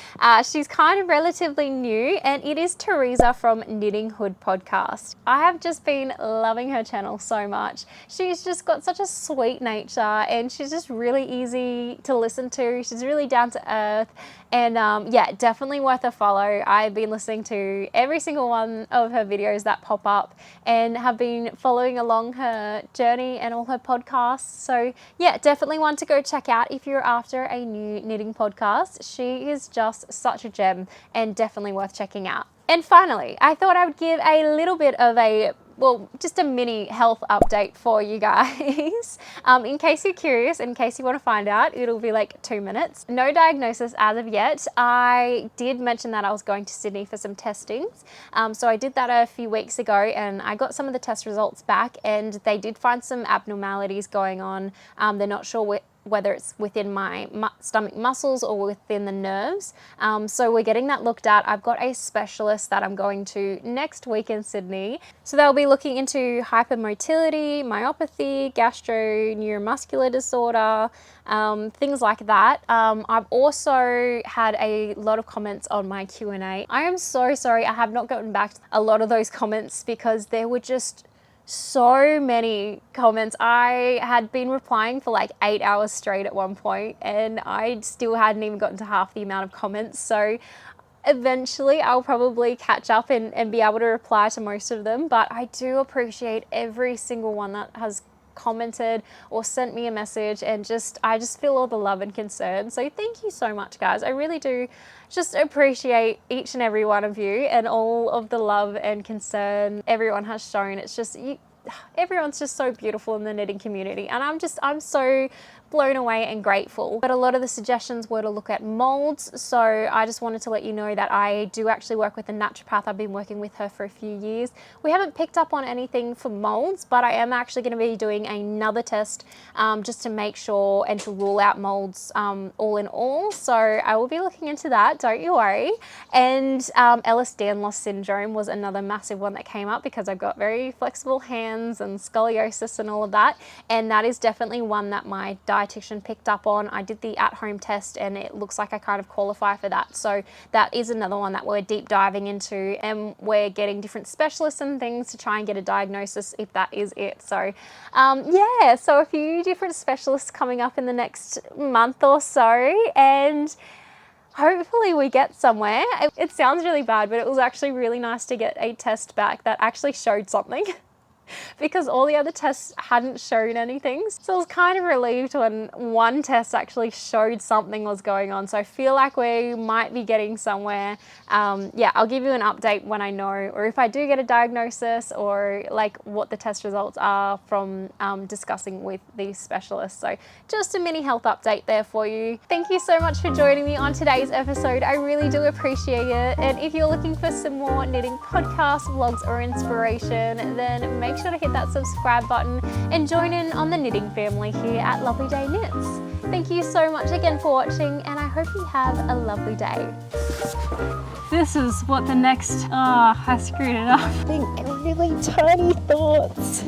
She's kind of relatively new and it is Teresa from Knitting Hood Podcast. I have just been loving her channel so much. She's just got such a sweet nature and she's just really easy to listen to. She's really down to earth and yeah, definitely worth a follow. I've been listening to every single one of her videos that pop up and have been following along her journey and all her podcasts. So yeah, definitely one to go check out if you're after a new knitting podcast. She is just such a gem and definitely worth checking out. And finally, I thought I would give a little bit of a, well, just a mini health update for you guys. In case you're curious, in case you want to find out, it'll be like 2 minutes. No diagnosis as of yet. I did mention that I was going to Sydney for some testings. So I did that a few weeks ago and I got some of the test results back and they did find some abnormalities going on. They're not sure whether it's within my stomach muscles or within the nerves. So we're getting that looked at. I've got a specialist that I'm going to next week in Sydney. So they'll be looking into hypermotility, myopathy, gastroneuromuscular disorder, things like that. I've also had a lot of comments on my Q&A. I am so sorry I have not gotten back to a lot of those comments because there were just so many comments. I had been replying for like 8 hours straight at one point, and I still hadn't even gotten to half the amount of comments. So eventually I'll probably catch up and be able to reply to most of them, but I do appreciate every single one that has commented or sent me a message, and I just feel all the love and concern. So thank you so much, guys. I really do just appreciate each and every one of you and all of the love and concern everyone has shown. It's just everyone's just so beautiful in the knitting community, and I'm so blown away and grateful. But a lot of the suggestions were to look at molds, so I just wanted to let you know that I do actually work with a naturopath. I've been working with her for a few years. We haven't picked up on anything for molds, but I am actually going to be doing another test just to make sure and to rule out molds all in all. So I will be looking into that, don't you worry. And Ehlers-Danlos syndrome was another massive one that came up because I've got very flexible hands and scoliosis and all of that, and that is definitely one that my dietitian picked up on. I did the at-home test and it looks like I kind of qualify for that. So that is another one that we're deep diving into, and we're getting different specialists and things to try and get a diagnosis if that is it. So yeah, so a few different specialists coming up in the next month or so, and hopefully we get somewhere. It sounds really bad, but it was actually really nice to get a test back that actually showed something. Because all the other tests hadn't shown anything. So I was kind of relieved when one test actually showed something was going on. So I feel like we might be getting somewhere. Yeah, I'll give you an update when I know, or if I do get a diagnosis, or like what the test results are from discussing with these specialists. So just a mini health update there for you. Thank you so much for joining me on today's episode. I really do appreciate it. And if you're looking for some more knitting podcasts, vlogs, or inspiration, then make sure to hit that subscribe button and join in on the knitting family here at Lovely Day Knits. Thank you so much again for watching, and I hope you have a lovely day. This is what the next, I screwed it up. Think really tiny thoughts.